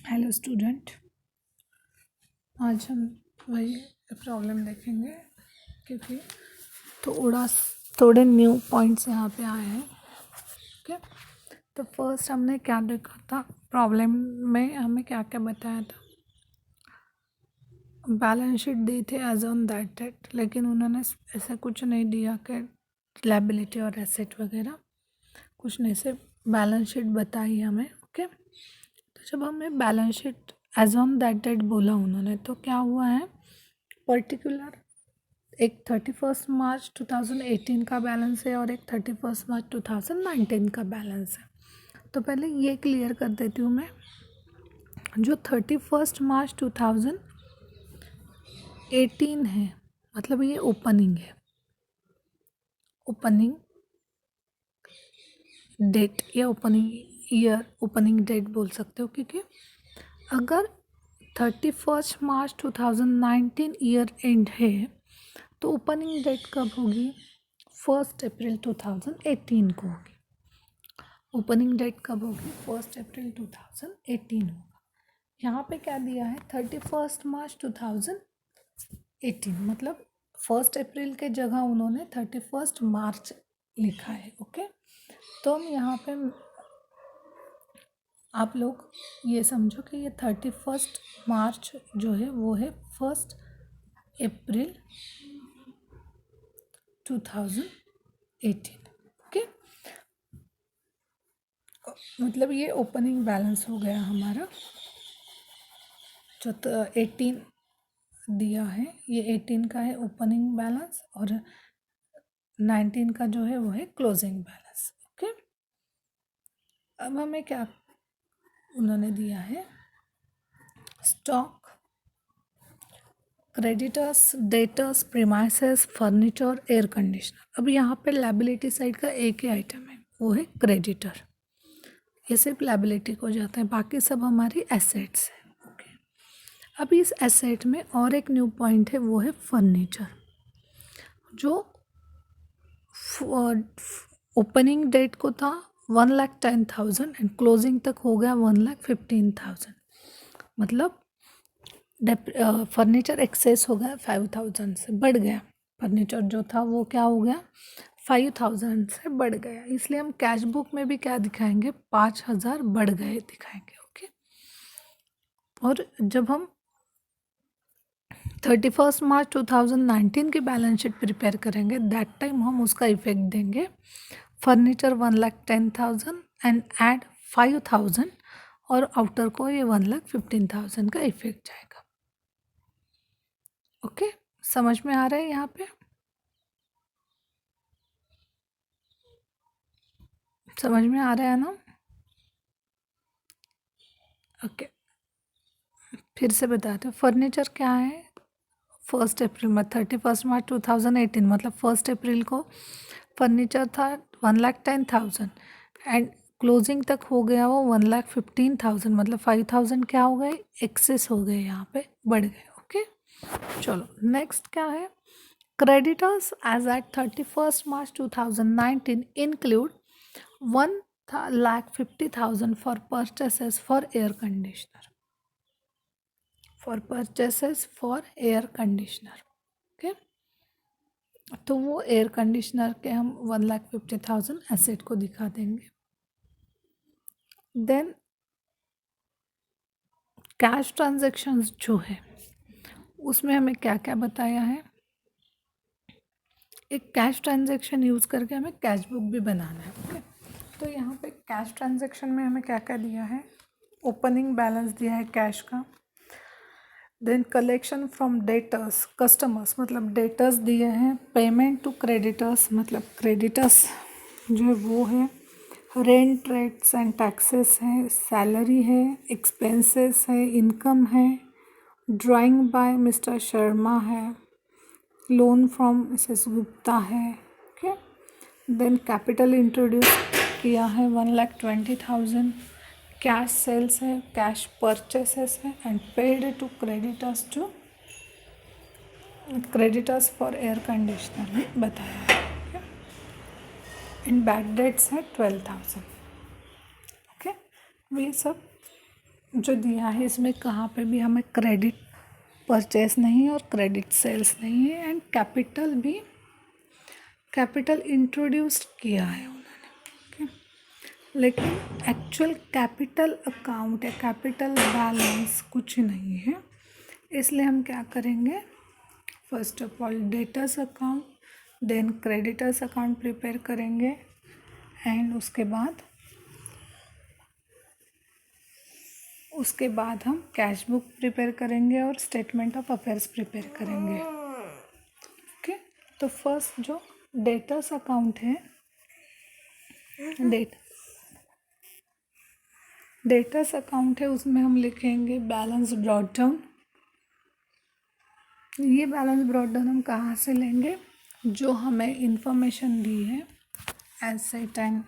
Hello student, आज हम वही प्रॉब्लम देखेंगे क्योंकि थोड़ा थोड़े न्यू पॉइंट्स यहाँ पे आए हैं। ओके, तो फर्स्ट हमने क्या देखा था, प्रॉब्लम में हमें क्या क्या बताया था। बैलेंस शीट दी थी एज ऑन दैट डेट, लेकिन उन्होंने ऐसा कुछ नहीं दिया कि लायबिलिटी और एसेट वगैरह कुछ नहीं, सिर्फ बैलेंस शीट बताई हमें। ओके, तो जब हमें balance sheet as on that date बोला उन्होंने, तो क्या हुआ है, पर्टिकुलर एक 31 मार्च 2018 का बैलेंस है और एक 31 मार्च 2019 का बैलेंस है। तो पहले ये क्लियर कर देती हूँ मैं, जो 31 मार्च 2018 है मतलब ये ओपनिंग है, ओपनिंग डेट या ओपनिंग ईयर, ओपनिंग डेट बोल सकते हो, क्योंकि अगर 31 मार्च 2019 ईयर एंड है तो ओपनिंग डेट कब होगी, 1 अप्रैल 2018 को होगी। ओपनिंग डेट कब होगी, 1 अप्रैल 2018 होगा। यहाँ पे क्या दिया है, 31 मार्च 2018, मतलब 1 अप्रैल के जगह उन्होंने 31 मार्च लिखा है। ओके, तो हम यहाँ पे आप लोग ये समझो कि ये 31 मार्च जो है वो है 1 अप्रैल 2018। ओके, मतलब ये ओपनिंग बैलेंस हो गया हमारा, जो 18 दिया है ये 18 का है ओपनिंग बैलेंस और 19 का जो है वो है क्लोजिंग बैलेंस। ओके, अब हमें क्या उन्होंने दिया है, stock, creditors, debtors, premises, furniture, air conditioner. अब यहाँ पे लायबिलिटी साइड का एक ही आइटम है, वो है क्रेडिटर। ये सिर्फ लायबिलिटी को जाता है, बाकी सब हमारी एसेट्स है। ओके, अब इस एसेट में और एक न्यू पॉइंट है, वो है फर्नीचर, जो ओपनिंग डेट को था 1,10,000 एंड क्लोजिंग तक हो गया 1,15,000, मतलब फर्नीचर एक्सेस हो गया 5,000 से बढ़ गया। फर्नीचर जो था वो क्या हो गया, 5,000 से बढ़ गया, इसलिए हम कैश बुक में भी क्या दिखाएंगे, 5,000 बढ़ गए दिखाएंगे। ओके, और जब हम 31 मार्च 2019 की बैलेंस शीट प्रिपेयर करेंगे, दैट टाइम हम उसका इफेक्ट देंगे, फर्नीचर 1,10,000 एंड ऐड 5,000 और आउटर को ये 1,15,000 का इफेक्ट जाएगा। ओके, समझ में आ रहा है यहाँ पे, समझ में आ रहा है ना। ओके, फिर से बताते हैं, फर्नीचर क्या है, 1 अप्रैल में 31 मार्च 2018 मतलब 1 अप्रैल को फर्नीचर था 1,10,000 एंड क्लोजिंग तक हो गया वो 1,15,000, मतलब 5,000 क्या हो गए, एक्सेस हो गए, यहाँ पे बढ़ गए। ओके, चलो नेक्स्ट क्या है, creditors as at 31 March 2019 include 1,50,000 for purchases for air conditioner, for purchases for air conditioner. Okay, तो वो एयर कंडीशनर के हम 1,50,000 एसेट को दिखा देंगे। देन कैश ट्रांजेक्शन्स जो है उसमें हमें क्या क्या बताया है, एक कैश ट्रांजेक्शन यूज़ करके हमें कैश बुक भी बनाना है। ओके, तो यहाँ पे कैश ट्रांजेक्शन में हमें क्या क्या दिया है, ओपनिंग बैलेंस दिया है कैश का, then collection from debtors customers मतलब डेटर्स दिए हैं, पेमेंट टू क्रेडिटर्स मतलब क्रेडिटर्स जो है वो है, रेंट रेट्स एंड टैक्सेस है, सैलरी है, एक्सपेंसेस है, इनकम है, ड्राइंग बाय मिस्टर शर्मा है, लोन फ्रॉम मिसेस गुप्ता है। ओके, देन कैपिटल इंट्रोड्यूस किया है 1,20,000, कैश सेल्स है, कैश परचेसेस है and paid to creditors for air conditioner में बताया है। इन बैड डेट्स है 12,000। ओके, ये सब जो दिया है इसमें कहाँ पे भी हमें क्रेडिट परचेस नहीं है और क्रेडिट सेल्स नहीं है, एंड कैपिटल इंट्रोड्यूस किया है उन्होंने, लेकिन एक्चुअल कैपिटल अकाउंट या कैपिटल बैलेंस कुछ नहीं है। इसलिए हम क्या करेंगे, first of all debtors account, then creditors account prepare करेंगे, एंड उसके बाद हम कैश बुक प्रिपेयर करेंगे और स्टेटमेंट ऑफ अफेयर्स प्रिपेयर करेंगे। ओके, तो फर्स्ट जो डेटर्स अकाउंट है, डेटर्स अकाउंट है, उसमें हम लिखेंगे बैलेंस ब्रॉट डाउन। ये बैलेंस ब्रॉट डाउन हम कहाँ से लेंगे, जो हमें इंफॉर्मेशन दी है एसेट एंड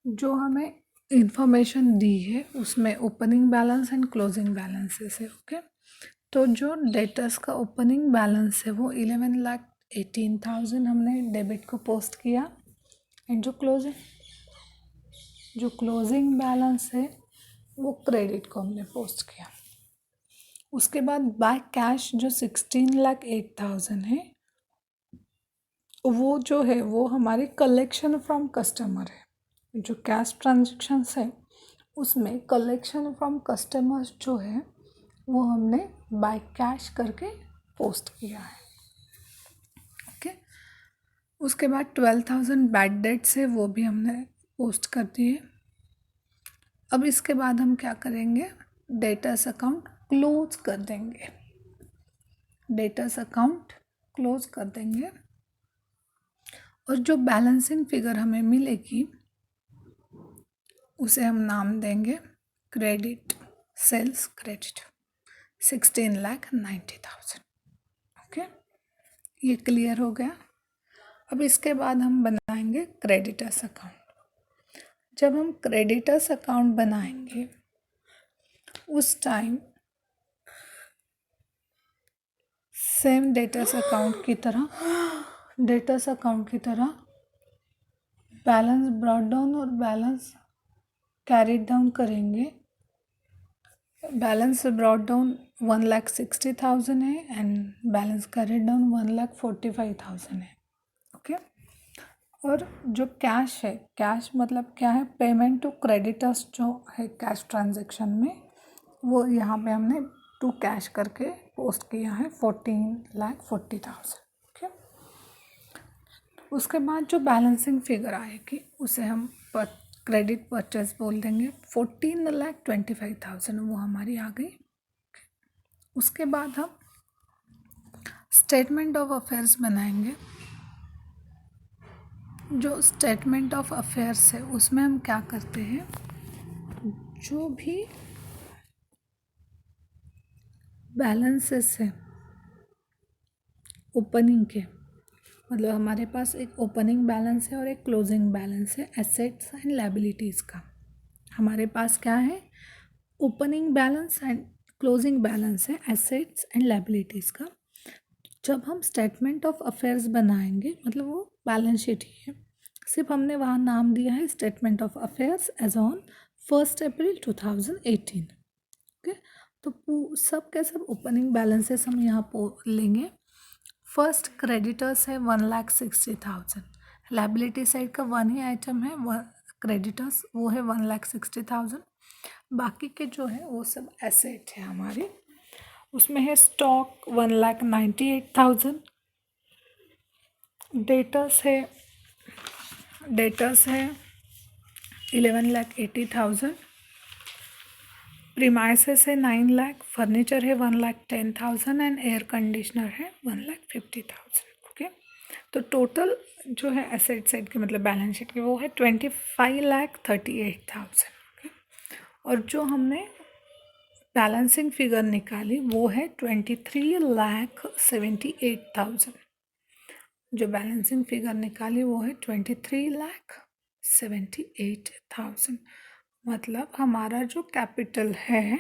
जो हमें इंफॉर्मेशन दी है उसमें opening balance and closing balances है। ओके, तो जो डेटर्स का ओपनिंग बैलेंस है वो 11,18,000 हमने डेबिट को पोस्ट किया, एंड जो क्लोजिंग बैलेंस है वो क्रेडिट को हमने पोस्ट किया। उसके बाद बाय कैश जो 16,08,000 है वो जो है वो हमारी कलेक्शन फ्रॉम कस्टमर है। जो कैश ट्रांजेक्शन्स है उसमें कलेक्शन फ्रॉम कस्टमर्स जो है वो हमने बाय कैश करके पोस्ट किया है। ओके, उसके बाद 12,000 बैड डेट्स है वो भी हमने पोस्ट कर दिए। अब इसके बाद हम क्या करेंगे, डेटर्स अकाउंट क्लोज कर देंगे, और जो बैलेंसिंग फिगर हमें मिलेगी उसे हम नाम देंगे क्रेडिट सेल्स क्रेडिट 16,90,000। ओके, ये क्लियर हो गया। अब इसके बाद हम बनाएंगे क्रेडिटर्स अकाउंट। जब हम क्रेडिटर्स अकाउंट बनाएंगे उस टाइम सेम डेटर्स अकाउंट की तरह बैलेंस ब्रॉट डाउन और बैलेंस कैरिड डाउन करेंगे। बैलेंस ब्रॉट डाउन 1,60,000 है एंड बैलेंस कैरिड डाउन 1,45,000 है। ओके, और जो कैश है, कैश मतलब क्या है, पेमेंट टू क्रेडिटर्स जो है कैश ट्रांजेक्शन में, वो यहाँ पे हमने टू कैश करके पोस्ट किया है 14,40,000। ओके, उसके बाद जो बैलेंसिंग फिगर आएगी उसे हम क्रेडिट परचेस बोल देंगे, 14,25,000 वो हमारी आ गई। उसके बाद हम स्टेटमेंट ऑफ अफेयर्स बनाएंगे। जो स्टेटमेंट ऑफ अफेयर्स है उसमें हम क्या करते हैं, जो भी बैलेंसेस है ओपनिंग के, मतलब हमारे पास एक ओपनिंग बैलेंस है और एक क्लोजिंग बैलेंस है एसेट्स एंड लायबिलिटीज़ का। हमारे पास क्या है, opening balance and closing balance है एसेट्स एंड लायबिलिटीज़ का। जब हम स्टेटमेंट ऑफ अफेयर्स बनाएंगे, मतलब वो बैलेंस शीट ही है, सिर्फ हमने वहाँ नाम दिया है statement of affairs as on 1 April 2018। Okay, तो सब के सब ओपनिंग बैलेंसेस हम यहाँ लेंगे। फर्स्ट क्रेडिटर्स है 1,60,000, लायबिलिटी साइड का वन ही आइटम है क्रेडिटर्स, वो है 1,60,000। बाकी के जो है वो सब एसेट है हमारे। उसमें है स्टॉक 1,98,000, डेटर्स है 11,80,000, प्रीमाइसेस है 9 लाख, फर्नीचर है 1,10,000 एंड एयर कंडीशनर है 1,50,000। ओके, तो टोटल जो है एसेट साइड के मतलब बैलेंस शीट के वो है 25,38,000। ओके, और जो हमने बैलेंसिंग फिगर निकाली वो है 23,78,000। जो बैलेंसिंग फिगर निकाली वो है 23,78,000। मतलब हमारा जो कैपिटल है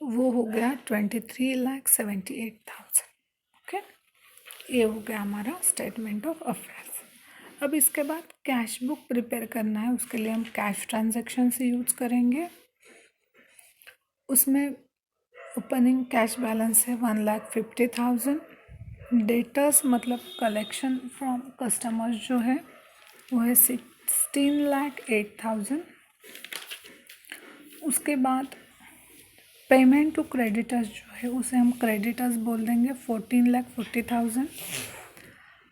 वो हो गया 23,78,000। ओके, ये हो गया हमारा स्टेटमेंट ऑफ अफेयर्स। अब इसके बाद कैश बुक प्रिपेयर करना है, उसके लिए हम कैश ट्रांजैक्शन से यूज़ करेंगे। उसमें ओपनिंग कैश बैलेंस है 1,50,000। डेटर्स मतलब कलेक्शन फ्रॉम कस्टमर्स जो है वो है 16,08,000। उसके बाद पेमेंट टू क्रेडिटर्स जो है उसे हम क्रेडिटर्स बोल देंगे 14,40,000।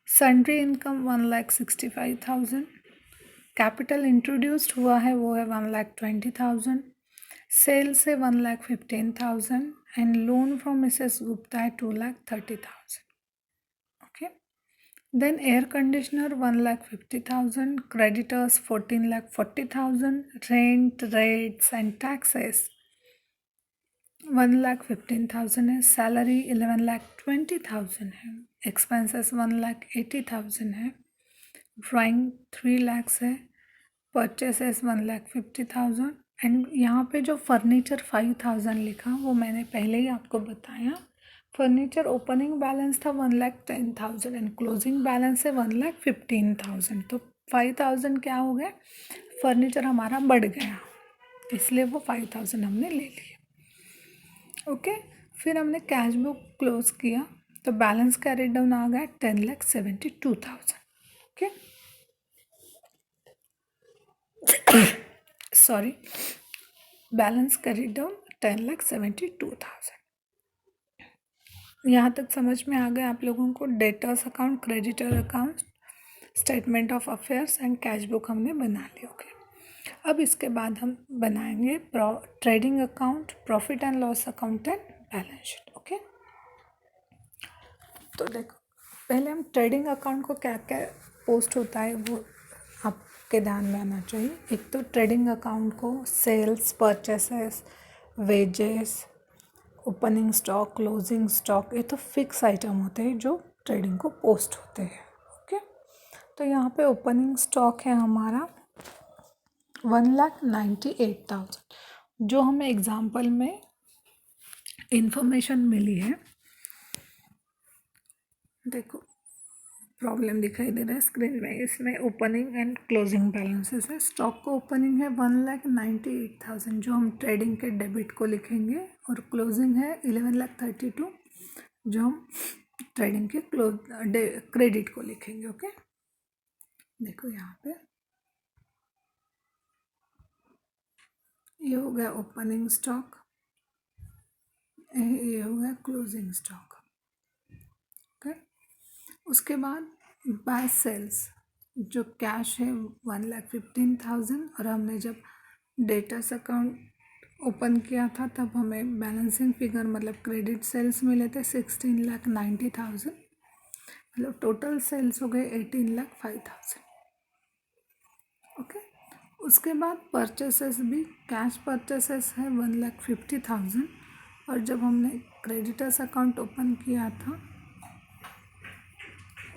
Sundry income 1,65,000। कैपिटल इंट्रोड्यूस्ड हुआ है वो है 1,20,000। सेल से 1,15,000 and loan from missus Gupta है 2,30,000। Okay, then air conditioner 1,50,000, creditors 14,40,000, rent rates and taxes 1,15,000 है, सैलरी 11,20,000 है, एक्सपेंसेस 1,80,000 है, ड्राइंग 3 lakhs है, परचेसेस 1,50,000 एंड यहाँ पे जो फर्नीचर 5,000 लिखा वो मैंने पहले ही आपको बताया। फर्नीचर ओपनिंग बैलेंस था 1,10,000 एंड क्लोजिंग बैलेंस है 1,15,000, तो 5,000 क्या हो गया, फर्नीचर हमारा बढ़ गया, इसलिए वो 5,000 हमने ले लिया। ओके, फिर हमने कैश बुक क्लोज किया तो बैलेंस कैरी डाउन आ गया 10,72,000। Okay, sorry, balance carry down 10,72,000। यहाँ तक समझ में आ गया आप लोगों को। Debtors account, creditor account, statement of affairs and cash book हमने बना ली। ओके, अब इसके बाद हम बनाएंगे trading account, profit and loss account and balance sheet. Okay, तो देखो पहले हम ट्रेडिंग अकाउंट को क्या क्या पोस्ट होता है वो आपके ध्यान में आना चाहिए। एक तो ट्रेडिंग अकाउंट को sales, purchases, wages, opening stock, closing stock, ये तो फिक्स आइटम होते हैं जो ट्रेडिंग को पोस्ट होते हैं। ओके, तो यहाँ पे ओपनिंग स्टॉक है हमारा 1,98,000, जो हमें एग्जाम्पल में इंफॉर्मेशन मिली है। देखो प्रॉब्लम दिखाई दे रहा है स्क्रीन में, इसमें ओपनिंग एंड क्लोजिंग बैलेंसेस है। स्टॉक को ओपनिंग है 1,98,000 जो हम ट्रेडिंग के डेबिट को लिखेंगे, और क्लोजिंग है 11,32,000 जो हम ट्रेडिंग के क्रेडिट को लिखेंगे। ओके, देखो यहाँ पे ये हो गया ओपनिंग स्टॉक, ये हो गया क्लोजिंग स्टॉक। ओके, उसके बाद बाय सेल्स जो कैश है 1,15,000, और हमने जब डेटर्स अकाउंट ओपन किया था तब हमें बैलेंसिंग फिगर मतलब क्रेडिट सेल्स मिले थे 16,90,000, मतलब टोटल सेल्स हो गए 18,05,000। ओके, उसके बाद परचेसेस भी कैश परचेसेस है 1,50,000, और जब हमने क्रेडिटर्स अकाउंट ओपन किया था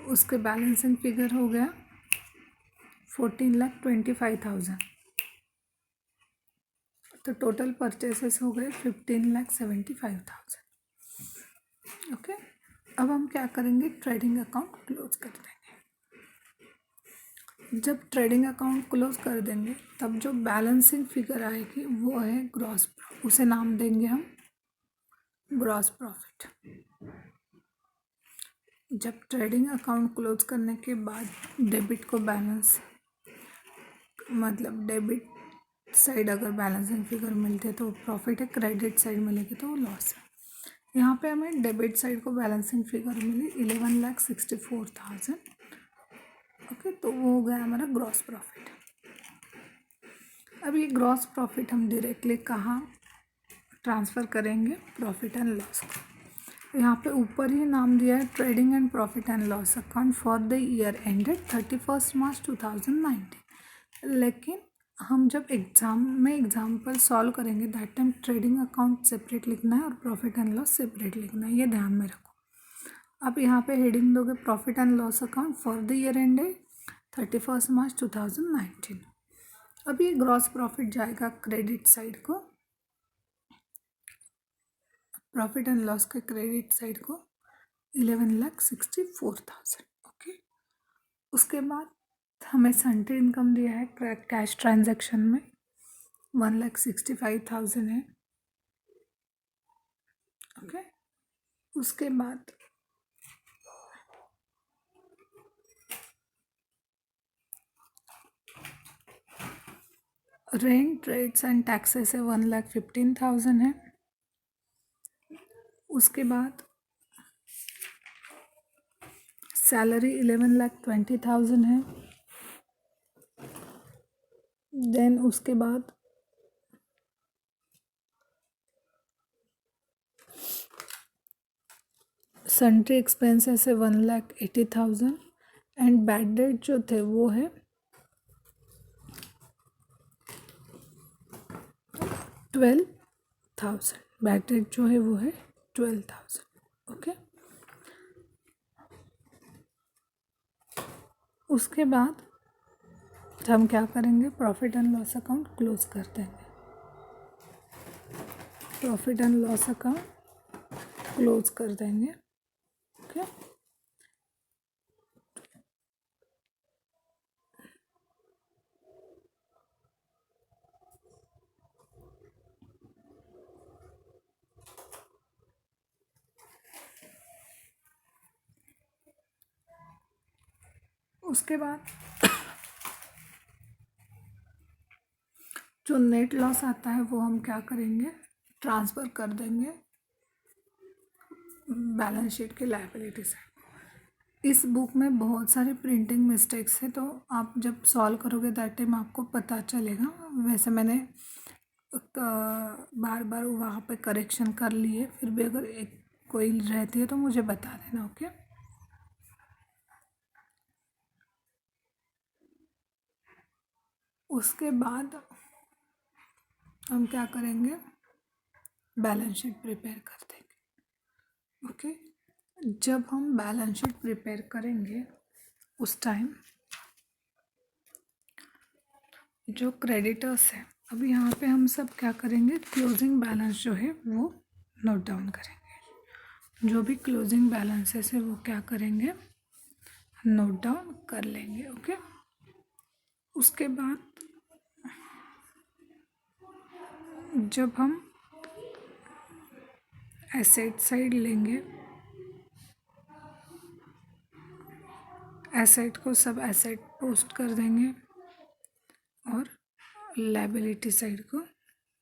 उसके बैलेंसिंग फिगर हो गया 14,25,000, तो टोटल परचेसेस हो गए 15,75,000। ओके, अब हम क्या करेंगे, ट्रेडिंग अकाउंट क्लोज कर देंगे। जब ट्रेडिंग अकाउंट क्लोज कर देंगे तब जो बैलेंसिंग फिगर आएगी वो है ग्रॉस, उसे नाम देंगे हम ग्रॉस प्रॉफिट। जब ट्रेडिंग अकाउंट क्लोज करने के बाद डेबिट को बैलेंस मतलब डेबिट साइड अगर बैलेंसिंग फिगर मिलते तो प्रॉफिट है, क्रेडिट साइड मिलेगी तो वो लॉस है। यहाँ पे हमें डेबिट साइड को बैलेंसिंग फिगर मिली 11,64,000। ओके, तो वो हो गया हमारा ग्रॉस प्रॉफिट। अब ये ग्रॉस प्रॉफिट हम डायरेक्टली कहाँ ट्रांसफ़र करेंगे, प्रॉफिट एंड लॉस को। यहाँ पे ऊपर ही नाम दिया है trading and profit and loss account for the year ended 31 March 2019, लेकिन हम जब एग्ज़ाम में एग्जाम्पल सॉल्व करेंगे that time trading account separate लिखना है और प्रॉफिट एंड लॉस सेपरेट लिखना है, ये ध्यान में रखो। अब यहाँ पे हेडिंग दोगे profit and loss account for the year ended 31 March 2019। अब ये ग्रॉस प्रॉफिट जाएगा क्रेडिट साइड को, प्रॉफिट एंड लॉस के क्रेडिट साइड को 11,64,000। ओके, उसके बाद हमें सन्ट्री इनकम दिया है कैश ट्रांजैक्शन में 1,65,000 है। ओके, उसके बाद रेंट रेट्स एंड टैक्सेस है 1,15,000 है। उसके बाद सैलरी 11,20,000 है। देन उसके बाद सन्ट्री एक्सपेंसेस है 1,80,000 एंड बैड डेट जो थे वो है 12,000। बैड डेट जो है वो है 12,000। ओके, उसके बाद हम क्या करेंगे, profit and loss account close कर देंगे। Profit and loss account close कर देंगे। ओके, उसके बाद जो नेट लॉस आता है वो हम क्या करेंगे, ट्रांसफ़र कर देंगे बैलेंस शीट की लायबिलिटी साइड। इस बुक में बहुत सारे प्रिंटिंग मिस्टेक्स है, तो आप जब सॉल्व करोगे दैट टाइम आपको पता चलेगा। वैसे मैंने बार बार वहाँ पे करेक्शन कर लिए, फिर भी अगर एक कोई रहती है तो मुझे बता देना। ओके, उसके बाद हम क्या करेंगे, बैलेंस शीट प्रिपेयर कर देंगे। ओके, जब हम बैलेंस शीट प्रिपेयर करेंगे उस टाइम जो क्रेडिटर्स है, अब यहाँ पे हम सब क्या करेंगे, क्लोजिंग बैलेंस जो है वो नोट डाउन करेंगे। जो भी क्लोजिंग बैलेंसेस है वो क्या करेंगे, नोट डाउन कर लेंगे। ओके, उसके बाद जब हम एसेट साइड लेंगे, एसेट को सब एसेट पोस्ट कर देंगे और लायबिलिटी साइड को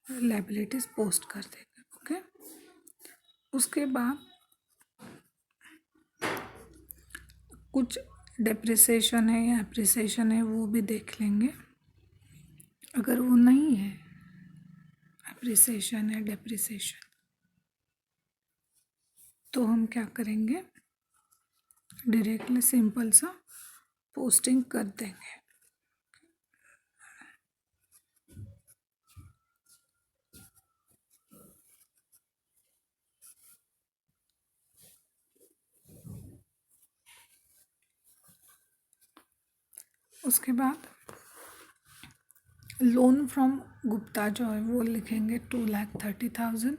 लायबिलिटीज पोस्ट कर देंगे। ओके, उसके बाद कुछ डेप्रिसिएशन है या एप्रिसिएशन है वो भी देख लेंगे। अगर वो नहीं है, एप्रिसिएशन है डेप्रिसिएशन, तो हम क्या करेंगे, डायरेक्टली सिंपल सा पोस्टिंग कर देंगे। उसके बाद लोन फ्रॉम गुप्ता जो है वो लिखेंगे 2,30,000।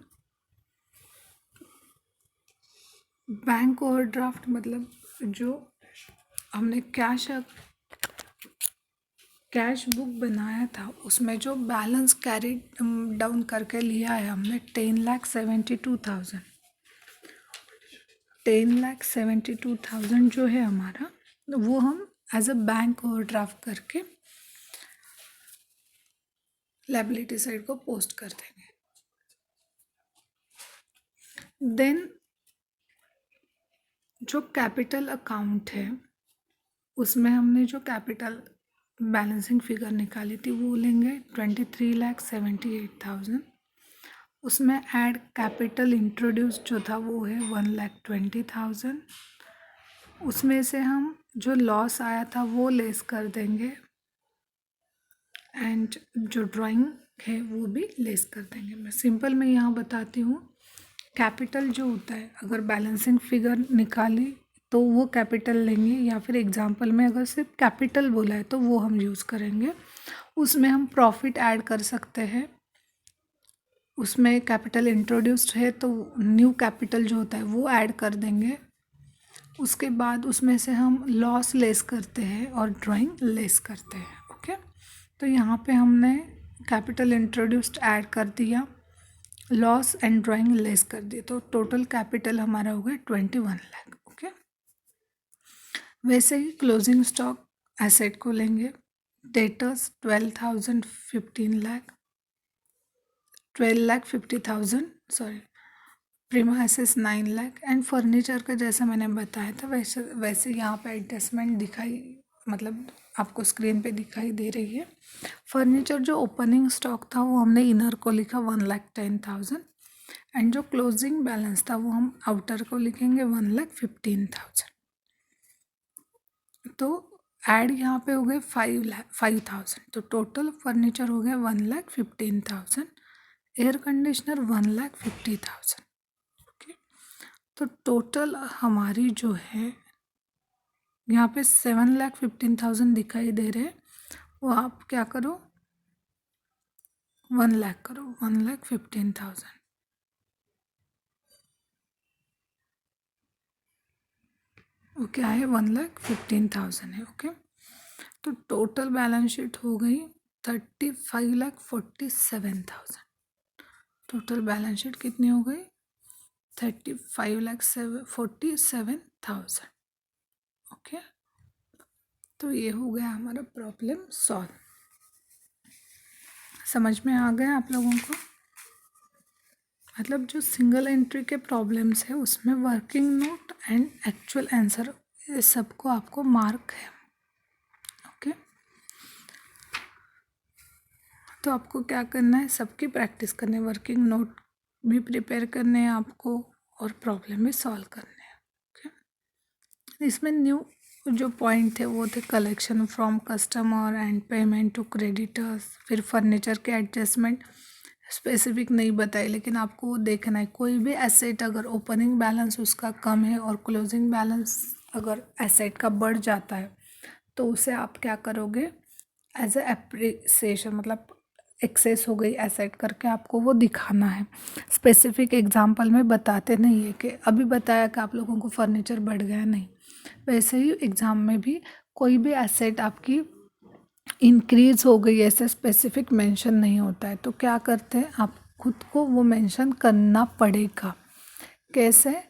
बैंक ओवरड्राफ्ट मतलब जो हमने कैश बुक बनाया था उसमें जो बैलेंस कैरी डाउन करके लिया है हमने 10,72,000। 10,72,000 जो है हमारा, वो हम एज अ बैंक ओवरड्राफ्ट करके लायबिलिटी साइड को पोस्ट कर देंगे। देन जो कैपिटल अकाउंट है उसमें हमने जो कैपिटल बैलेंसिंग फिगर निकाली थी वो लेंगे 23,78,000। उसमें ऐड कैपिटल इंट्रोड्यूस जो था वो है 1,20,000। उसमें से हम जो लॉस आया था वो लेस कर देंगे एंड जो ड्राइंग है वो भी लेस कर देंगे। मैं सिंपल में यहाँ बताती हूँ, कैपिटल जो होता है अगर बैलेंसिंग फिगर निकाली तो वो कैपिटल लेंगे, या फिर एग्जांपल में अगर सिर्फ कैपिटल बोला है तो वो हम यूज़ करेंगे। उसमें हम प्रॉफिट ऐड कर सकते हैं। उसमें कैपिटल इंट्रोड्यूस्ड है तो न्यू कैपिटल जो होता है वो ऐड कर देंगे। उसके बाद उसमें से हम लॉस लेस करते हैं और ड्राइंग लेस करते हैं। ओके, तो यहाँ पे हमने कैपिटल इंट्रोड्यूस्ड ऐड कर दिया, लॉस एंड ड्राइंग लेस कर दिए, तो टोटल कैपिटल हमारा हो गया 21 लाख। ओके, वैसे ही क्लोजिंग स्टॉक एसेट को लेंगे, डेटर्स 12,000 15 लाख 12,50,000 सॉरी, प्रीमा एसेस 9 लाख एंड फर्नीचर का जैसा मैंने बताया था वैसे वैसे यहाँ पे एडजस्टमेंट दिखाई, मतलब आपको स्क्रीन पे दिखाई दे रही है। फर्नीचर जो ओपनिंग स्टॉक था वो हमने इनर को लिखा 1,10,000 एंड जो क्लोजिंग बैलेंस था वो हम आउटर को लिखेंगे 1,15,000। तो ऐड यहाँ पे हो गए 5,000, तो टोटल फर्नीचर हो गया 1,15,000, एयर कंडीशनर 1,50,000। ओके, तो टोटल हमारी जो है यहाँ पे 7,15,000 दिखाई दे रहे हैं, वो आप क्या करो 1 लाख करो, 1,15,000। वो क्या है 1,15,000 है। ओके, तो टोटल बैलेंस शीट हो गई 35,47,000। टोटल बैलेंस शीट कितनी हो गई 35,47,000। ओके, तो ये हो गया हमारा प्रॉब्लम सॉल्व। समझ में आ गया आप लोगों को? मतलब जो सिंगल एंट्री के प्रॉब्लम्स है उसमें working note and actual answer ये सबको आपको मार्क है। ओके, तो आपको क्या करना है, सबकी प्रैक्टिस करनी है, वर्किंग नोट भी प्रिपेयर करने हैं आपको और प्रॉब्लम भी सॉल्व करने हैं। ओके, इसमें न्यू जो पॉइंट थे वो थे collection from customer and payment to creditors, फिर फर्नीचर के एडजस्टमेंट स्पेसिफिक नहीं बताई, लेकिन आपको वो देखना है कोई भी एसेट अगर ओपनिंग बैलेंस उसका कम है और क्लोजिंग बैलेंस अगर एसेट का बढ़ जाता है तो उसे आप क्या करोगे एज ए एप्रिसिएशन, मतलब एक्सेस हो गई एसेट करके आपको वो दिखाना है। स्पेसिफिक एग्जांपल में बताते नहीं है कि अभी बताया कि आप लोगों को फर्नीचर बढ़ गया, नहीं, वैसे ही एग्ज़ाम में भी कोई भी एसेट आपकी इंक्रीज हो गई ऐसे स्पेसिफिक मेंशन नहीं होता है, तो क्या करते हैं आप खुद को वो मेंशन करना पड़ेगा। कैसे,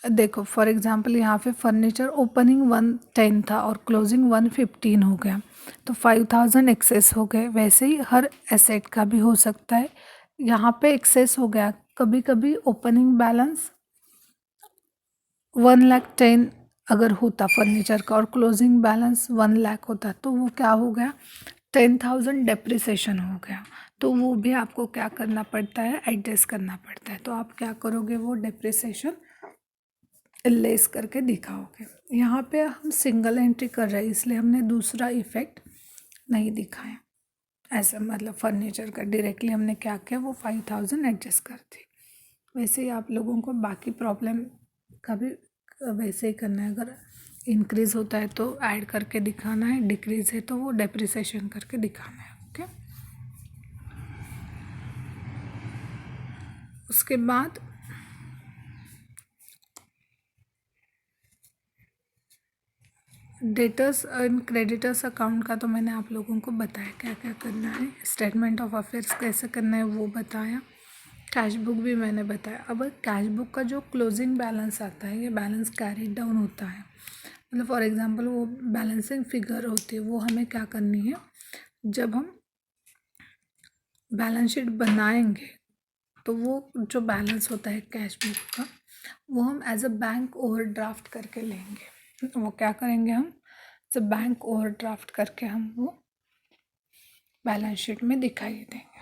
देखो फॉर एग्जांपल यहाँ पे फर्नीचर ओपनिंग 110 था और क्लोजिंग 115 हो गया, तो 5,000 एक्सेस हो गए। वैसे ही हर एसेट का भी हो सकता है, यहाँ पे एक्सेस हो गया, कभी कभी ओपनिंग बैलेंस 1,10,000 अगर होता फर्नीचर का और क्लोजिंग बैलेंस 1 लाख होता तो वो क्या हो गया 10,000 डेप्रिसिएशन हो गया, तो वो भी आपको क्या करना पड़ता है, एडजस्ट करना पड़ता है। तो आप क्या करोगे, वो डेप्रिसिएशन लेस करके दिखाओगे। यहाँ पे हम सिंगल एंट्री कर रहे हैं इसलिए हमने दूसरा इफेक्ट नहीं दिखाया, ऐसा मतलब फर्नीचर का डायरेक्टली हमने क्या किया, वो 5,000 एडजस्ट कर दी। वैसे ही आप लोगों को बाकी प्रॉब्लम का भी वैसे ही करना है, अगर इंक्रीज़ होता है तो ऐड करके दिखाना है, डिक्रीज़ है तो वो डेप्रिसिएशन करके दिखाना है। ओके, उसके बाद डेटर्स एंड क्रेडिटर्स अकाउंट का तो मैंने आप लोगों को बताया क्या क्या करना है, स्टेटमेंट ऑफ अफेयर्स कैसे करना है वो बताया, कैश बुक भी मैंने बताया। अब कैश बुक का जो क्लोजिंग बैलेंस आता है, ये बैलेंस कैरी डाउन होता है, मतलब फॉर एग्जांपल वो बैलेंसिंग फिगर होती है, वो हमें क्या करनी है, जब हम बैलेंस शीट बनाएंगे तो वो जो बैलेंस होता है कैश बुक का, वो हम एज अ बैंक ओवरड्राफ्ट करके लेंगे। वो क्या करेंगे, हम एज अ बैंक ओवरड्राफ्ट करके हम वो बैलेंस शीट में दिखाई देंगे,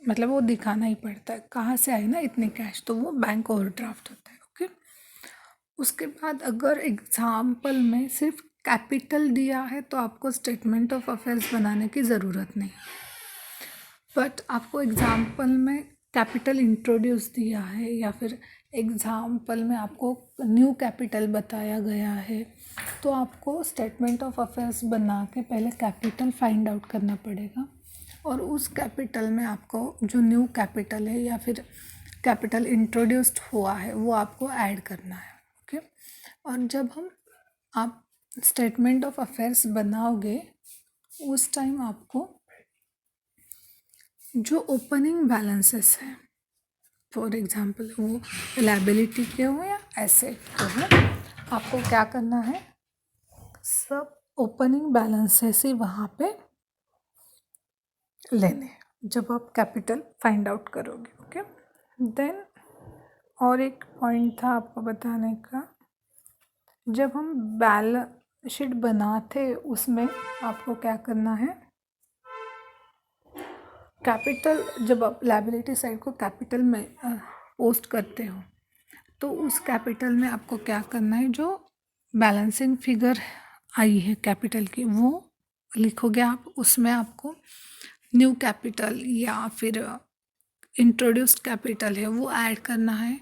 मतलब वो दिखाना ही पड़ता है, कहाँ से आई ना इतनी कैश, तो वो बैंक ओवरड्राफ्ट होता है। ओके, उसके बाद अगर एग्जाम्पल में सिर्फ कैपिटल दिया है तो आपको स्टेटमेंट ऑफ अफेयर्स बनाने की ज़रूरत नहीं, बट आपको एग्जाम्पल में कैपिटल इंट्रोड्यूस दिया है या फिर एग्जाम्पल में आपको न्यू कैपिटल बताया गया है, तो आपको स्टेटमेंट ऑफ अफेयर्स बना के पहले कैपिटल फाइंड आउट करना पड़ेगा और उस कैपिटल में आपको जो न्यू कैपिटल है या फिर कैपिटल इंट्रोड्यूस्ड हुआ है वो आपको ऐड करना है। ओके, और जब आप स्टेटमेंट ऑफ अफेयर्स बनाओगे उस टाइम आपको जो ओपनिंग बैलेंसेस है, फॉर एग्जांपल वो लायबिलिटी के हो या एसेट के हो, आपको क्या करना है, सब ओपनिंग बैलेंसेस ही वहाँ पे लेने जब आप कैपिटल फाइंड आउट करोगे। ओके, देन और एक पॉइंट था आपको बताने का, जब हम बैलेंस शीट बनाते उसमें आपको क्या करना है, कैपिटल जब आप लायबिलिटी साइड को कैपिटल में पोस्ट करते हो तो उस कैपिटल में आपको क्या करना है, जो बैलेंसिंग फिगर आई है कैपिटल की वो लिखोगे आप, उसमें आपको न्यू कैपिटल या फिर इंट्रोड्यूस्ड कैपिटल है वो ऐड करना है।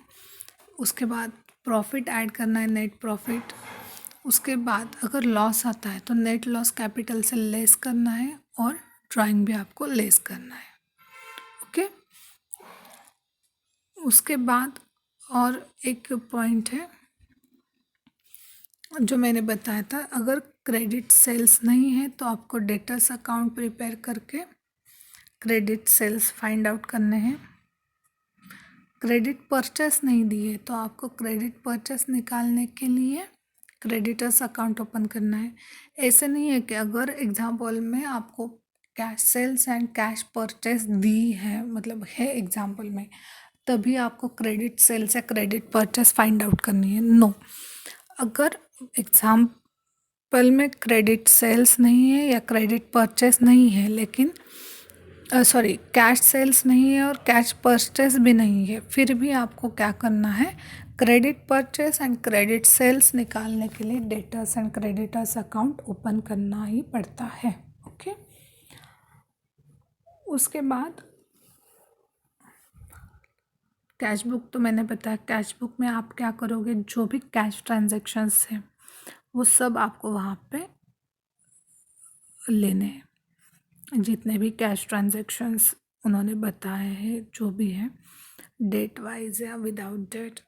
उसके बाद प्रॉफिट ऐड करना है, नेट प्रॉफिट। उसके बाद अगर लॉस आता है तो नेट लॉस कैपिटल से लेस करना है और ड्राइंग भी आपको लेस करना है। ओके, उसके बाद और एक पॉइंट है जो मैंने बताया था, अगर क्रेडिट सेल्स नहीं है तो आपको डेटर्स अकाउंट प्रिपेयर करके क्रेडिट सेल्स फाइंड आउट करने हैं। क्रेडिट परचेस नहीं दिए तो आपको क्रेडिट परचेस निकालने के लिए क्रेडिटर्स अकाउंट ओपन करना है। ऐसे नहीं है कि अगर एग्जाम्पल में आपको cash sales and cash purchase दी है, मतलब है एग्जाम्पल में, तभी आपको क्रेडिट सेल्स या क्रेडिट परचेस फाइंड आउट करनी है। नो, अगर एग्जाम्पल में क्रेडिट सेल्स नहीं है या क्रेडिट परचेस नहीं है, लेकिन सॉरी कैश सेल्स नहीं है और कैश परचेस भी नहीं है, फिर भी आपको क्या करना है, credit purchase and credit sales निकालने के लिए debtors and creditors account open करना ही पड़ता है। ओके, उसके बाद कैश बुक तो मैंने बताया, कैश बुक में आप क्या करोगे, जो भी कैश ट्रांजैक्शंस हैं वो सब आपको वहाँ पे लेने हैं, जितने भी कैश ट्रांजैक्शंस उन्होंने बताए हैं, जो भी है डेट वाइज या विदाउट डेट,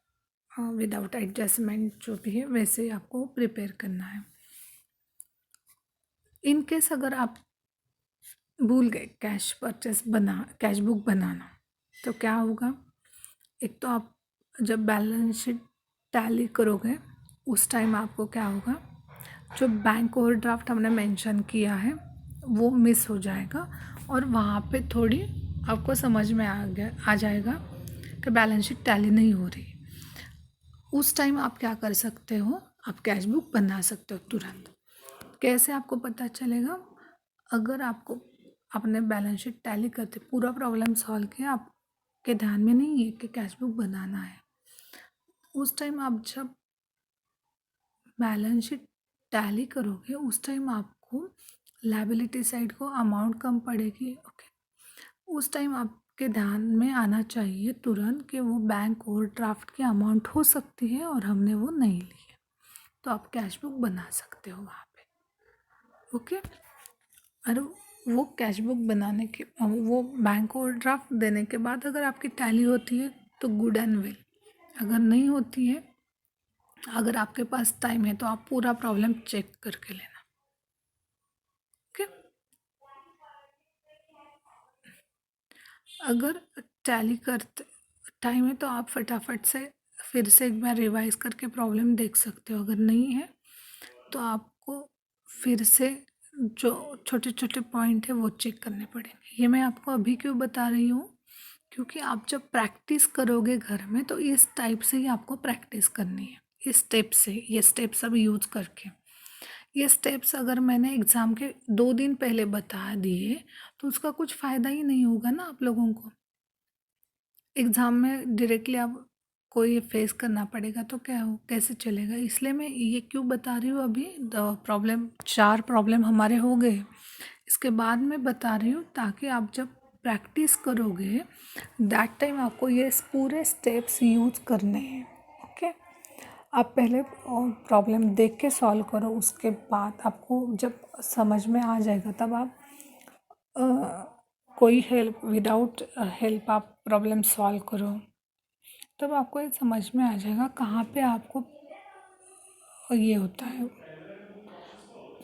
विदाउट एडजस्टमेंट, जो भी है वैसे ही आपको प्रिपेयर करना है। इन केस अगर आप भूल गए कैश बुक बनाना, तो क्या होगा, एक तो आप जब बैलेंस शीट टैली करोगे उस टाइम आपको क्या होगा, जो बैंक ओवरड्राफ्ट हमने मेंशन किया है वो मिस हो जाएगा और वहाँ पे थोड़ी आपको समझ में आ जाएगा कि बैलेंस शीट टैली नहीं हो रही। उस टाइम आप क्या कर सकते हो, आप कैश बुक बना सकते हो तुरंत। कैसे आपको पता चलेगा, अगर आपको अपने बैलेंस शीट टैली करते पूरा प्रॉब्लम सॉल्व किया, आपके ध्यान में नहीं है कि कैश बुक बनाना है, उस टाइम आप जब बैलेंस शीट टैली करोगे उस टाइम आपको लायबिलिटी साइड को अमाउंट कम पड़ेगी। ओके, उस टाइम आपके ध्यान में आना चाहिए तुरंत कि वो बैंक ओवरड्राफ्ट की अमाउंट हो सकती है और हमने वो नहीं ली है, तो आप कैश बुक बना सकते हो वहाँ पे। ओके, और वो कैश बुक बनाने के वो बैंक ओवरड्राफ्ट देने के बाद अगर आपकी टैली होती है तो गुड एंड वेल, अगर नहीं होती है, अगर आपके पास टाइम है तो आप पूरा प्रॉब्लम चेक करके लेना। ओके, अगर टैली करते टाइम है तो आप फटाफट से फिर से एक बार रिवाइज करके प्रॉब्लम देख सकते हो, अगर नहीं है तो आपको फिर से जो छोटे छोटे पॉइंट है वो चेक करने पड़ेंगे। ये मैं आपको अभी क्यों बता रही हूँ, क्योंकि आप जब प्रैक्टिस करोगे घर में तो इस टाइप से ही आपको प्रैक्टिस करनी है, इस स्टेप से, ये स्टेप्स सब यूज़ करके। ये स्टेप्स अगर मैंने एग्ज़ाम के 2 दिन पहले बता दिए तो उसका कुछ फ़ायदा ही नहीं होगा ना आप लोगों को। एग्ज़ाम में डायरेक्टली आप कोई फेस करना पड़ेगा तो क्या हो, कैसे चलेगा। इसलिए मैं ये क्यों बता रही हूँ, अभी प्रॉब्लम 4 प्रॉब्लम हमारे हो गए, इसके बाद मैं बता रही हूँ ताकि आप जब प्रैक्टिस करोगे दैट टाइम आपको ये पूरे स्टेप्स यूज़ करने हैं। ओके, आप पहले प्रॉब्लम देख के सॉल्व करो, उसके बाद आपको जब समझ में आ जाएगा तब आप कोई हेल्प विदाउट हेल्प आप प्रॉब्लम सॉल्व करो, तब आपको ये समझ में आ जाएगा कहाँ पे आपको ये होता है,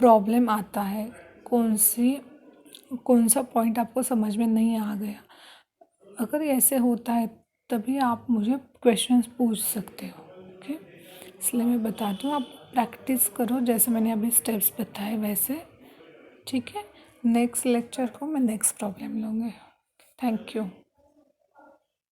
प्रॉब्लम आता है, कौन सा पॉइंट आपको समझ में नहीं आ गया, अगर ऐसे होता है तभी आप मुझे क्वेश्चंस पूछ सकते हो। ओके, इसलिए मैं बताती हूँ, आप प्रैक्टिस करो जैसे मैंने अभी स्टेप्स बताए वैसे। ठीक है, नेक्स्ट लेक्चर को मैं नेक्स्ट प्रॉब्लम लूँगी। Thank you.